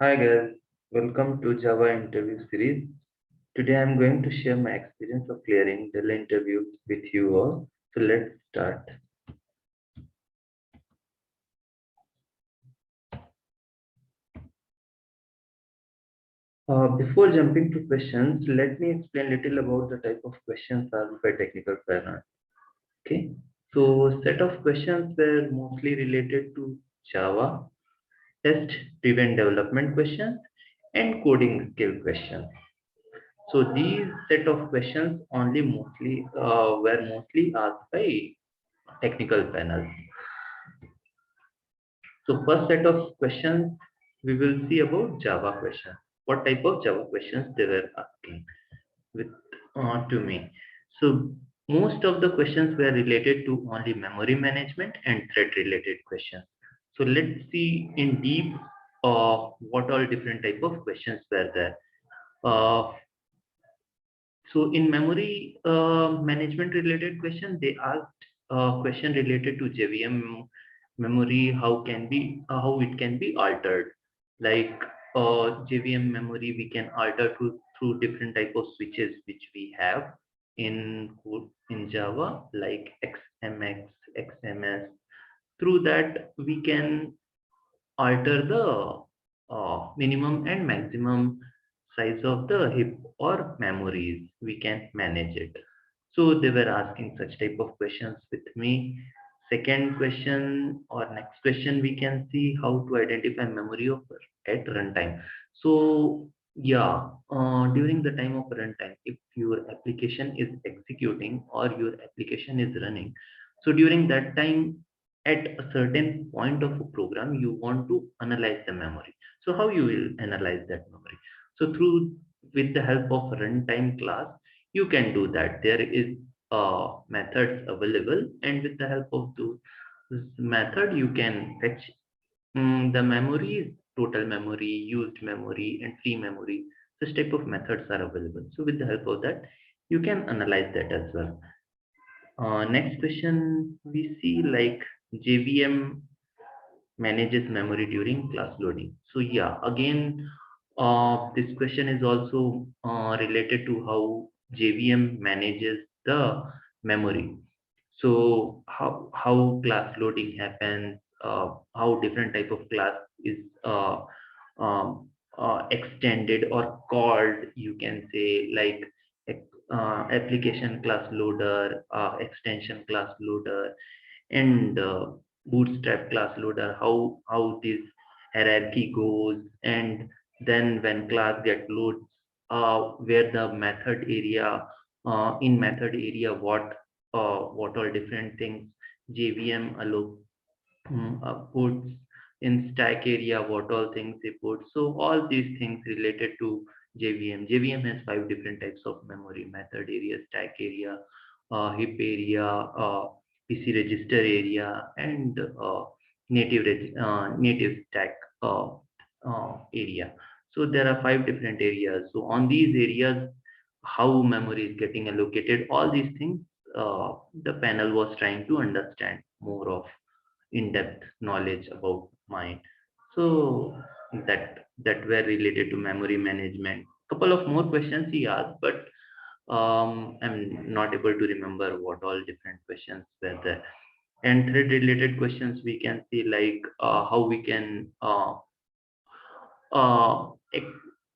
Hi guys, welcome to Java interview series. Today I'm going to share my experience of clearing the interview with you all. So let's start. Before jumping to questions, let me explain little about the type of questions asked by technical panel. Okay, so set of questions were mostly related to Java, test-driven development questions, and coding skill questions. So these set of questions only mostly were mostly asked by technical panels. So first set of questions we will see about Java questions. What type of Java questions they were asking with to me. So most of the questions were related to only memory management and thread related questions. So let's see in deep what all different type of questions were there. Uh, So in memory management related question, they asked a question related to JVM memory, how it can be altered. Like JVM memory, we can alter through different type of switches which we have in Java, like XMX, XMS. Through that, we can alter the minimum and maximum size of the heap or memories. We can manage it. So they were asking such type of questions with me. Second question or next question, we can see how to identify memory of at runtime. So yeah, during the time of runtime, if your application is executing or your application is running, so during that time, at a certain point of a program, you want to analyze the memory. So how you will analyze that memory? So through with the help of runtime class, you can do that. There is methods available, and with the help of this method, you can fetch the memories, total memory, used memory, and free memory. Such type of methods are available. So with the help of that, you can analyze that as well. Next question we see like JVM manages memory during class loading. So yeah, again, this question is also related to how JVM manages the memory. So how class loading happens, how different type of class is extended or called, you can say like application class loader, extension class loader, and bootstrap class loader, how this hierarchy goes, and then when class get loads, where the method area, in method area, what all different things JVM allow puts in stack area, what all things they put. So all these things related to JVM. JVM has five different types of memory: method area, stack area, heap area, PC register area, and native stack area. So there are five different areas. So on these areas, how memory is getting allocated, all these things, the panel was trying to understand more of in-depth knowledge about mine. So that were related to memory management. Couple of more questions he asked, but I'm not able to remember what all different questions were there. And thread related questions we can see like how we can uh, ex-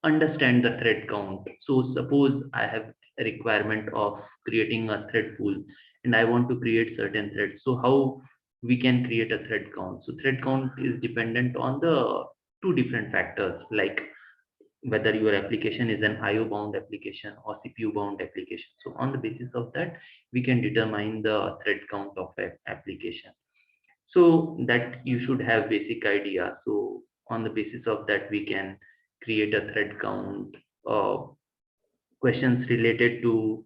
understand the thread count. So suppose I have a requirement of creating a thread pool and I want to create certain threads. So how we can create a thread count? So thread count is dependent on the two different factors, like whether your application is an IO bound application or CPU bound application. So on the basis of that, we can determine the thread count of an application. So that you should have basic idea. So on the basis of that, we can create a thread count. Questions related to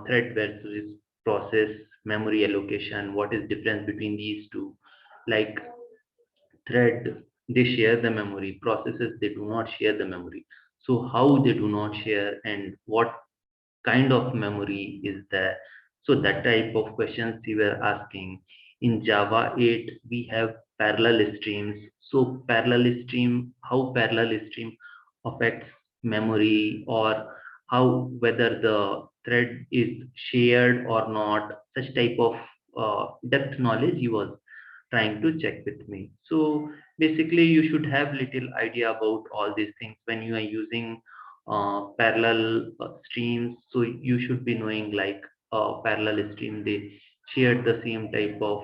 thread versus process, memory allocation, what is difference between these two? Like thread, they share the memory, processes, they do not share the memory. So how they do not share and what kind of memory is there? So that type of questions we were asking. In Java 8, we have parallel streams. So parallel stream, how parallel stream affects memory, or how whether the thread is shared or not, such type of depth knowledge he was trying to check with me. So basically you should have little idea about all these things when you are using parallel streams. So you should be knowing like parallel stream, they share the same type of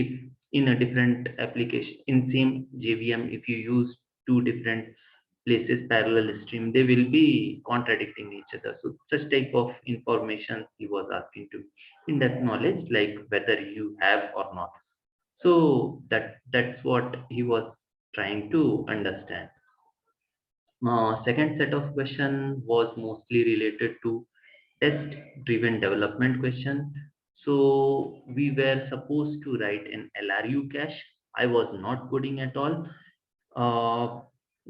if in a different application in same JVM, if you use two different places parallel stream, they will be contradicting each other. So such type of information he was asking to in that knowledge, like whether you have or not. So that's what he was trying to understand. Second set of question was mostly related to test driven development question. So we were supposed to write an LRU cache. I was not coding at all. uh,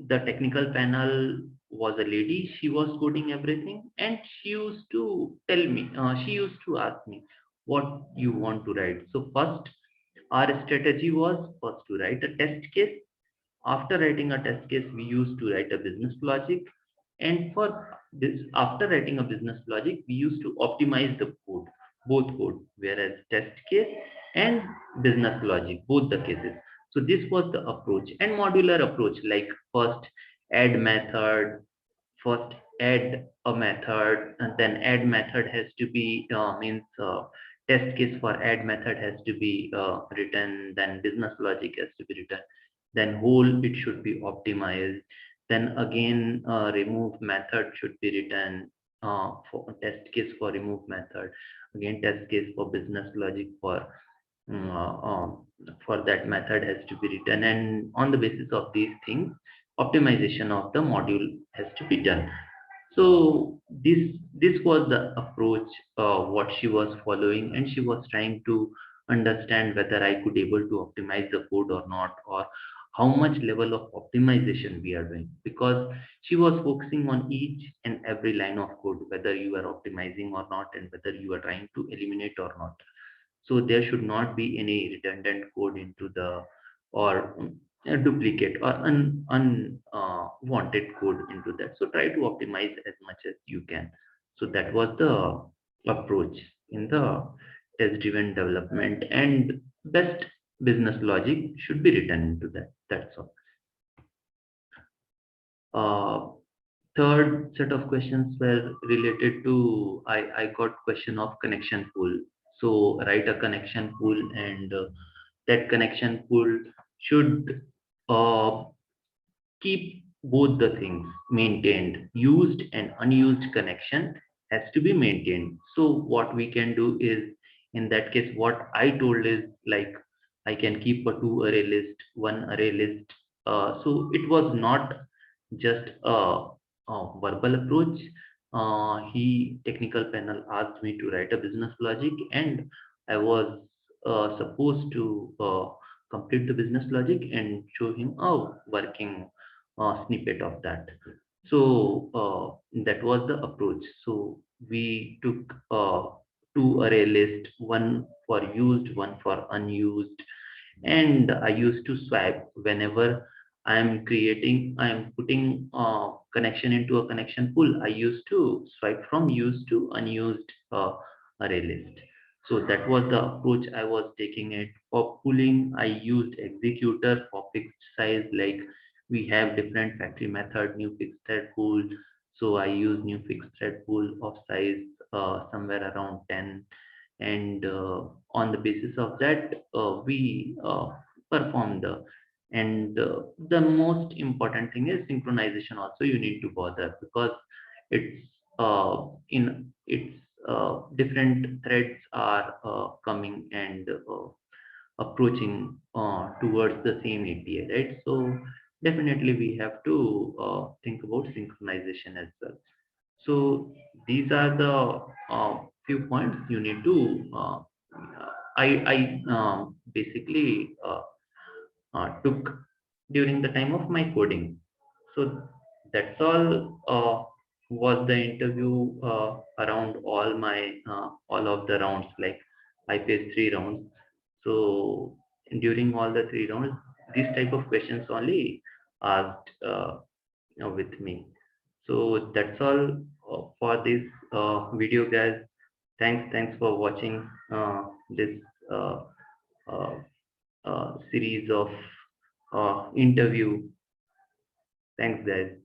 the technical panel was a lady. She was coding everything, and she used to tell me, she used to ask me what you want to write. So first, our strategy was first to write a test case. After writing a test case, we used to write a business logic. And for this, after writing a business logic, we used to optimize the code, both code, whereas test case and business logic, both the cases. So this was the approach and modular approach, like first add method, first add a method, and then add method has to be means test case for add method has to be written, then business logic has to be written, then whole it should be optimized, then again remove method should be written, for test case for remove method, again test case for business logic for that method has to be written, and on the basis of these things optimization of the module has to be done. So this was the approach what she was following, and she was trying to understand whether I could able to optimize the code or not, or how much level of optimization we are doing, because she was focusing on each and every line of code, whether you are optimizing or not, and whether you are trying to eliminate or not. So there should not be any redundant code into the, or a duplicate or unwanted code into that. So try to optimize as much as you can. So that was the approach in the test driven development, and best business logic should be written into that. That's all. uh, Third set of questions were related to, I got question of connection pool. So write a connection pool, and that connection pool should uh, keep both the things maintained. Used and unused connection has to be maintained. So what we can do is, in that case, what I told is like I can keep a two array list, one array list. So it was not just a verbal approach. He technical panel asked me to write a business logic, and I was supposed to complete the business logic and show him a working snippet of that. So that was the approach. So we took two array list, one for used, one for unused, and I used to swipe whenever I am putting connection into a connection pool. I used to swipe from used to unused array list. So that was the approach I was taking it. For pooling, I used executor for fixed size, like we have different factory method, new fixed thread pool. So I use new fixed thread pool of size somewhere around 10, and on the basis of that we perform the most important thing is synchronization also you need to bother, because it's in it's different threads are coming and approaching towards the same API, right? So definitely we have to think about synchronization as well. So these are the few points you need to. I basically took during the time of my coding. So that's all was the interview around all my all of the rounds. Like I faced three rounds. So during all the three rounds, these type of questions only asked with me. So that's all for this video, guys. Thanks for watching this uh, uh, series of interview. Thanks, guys.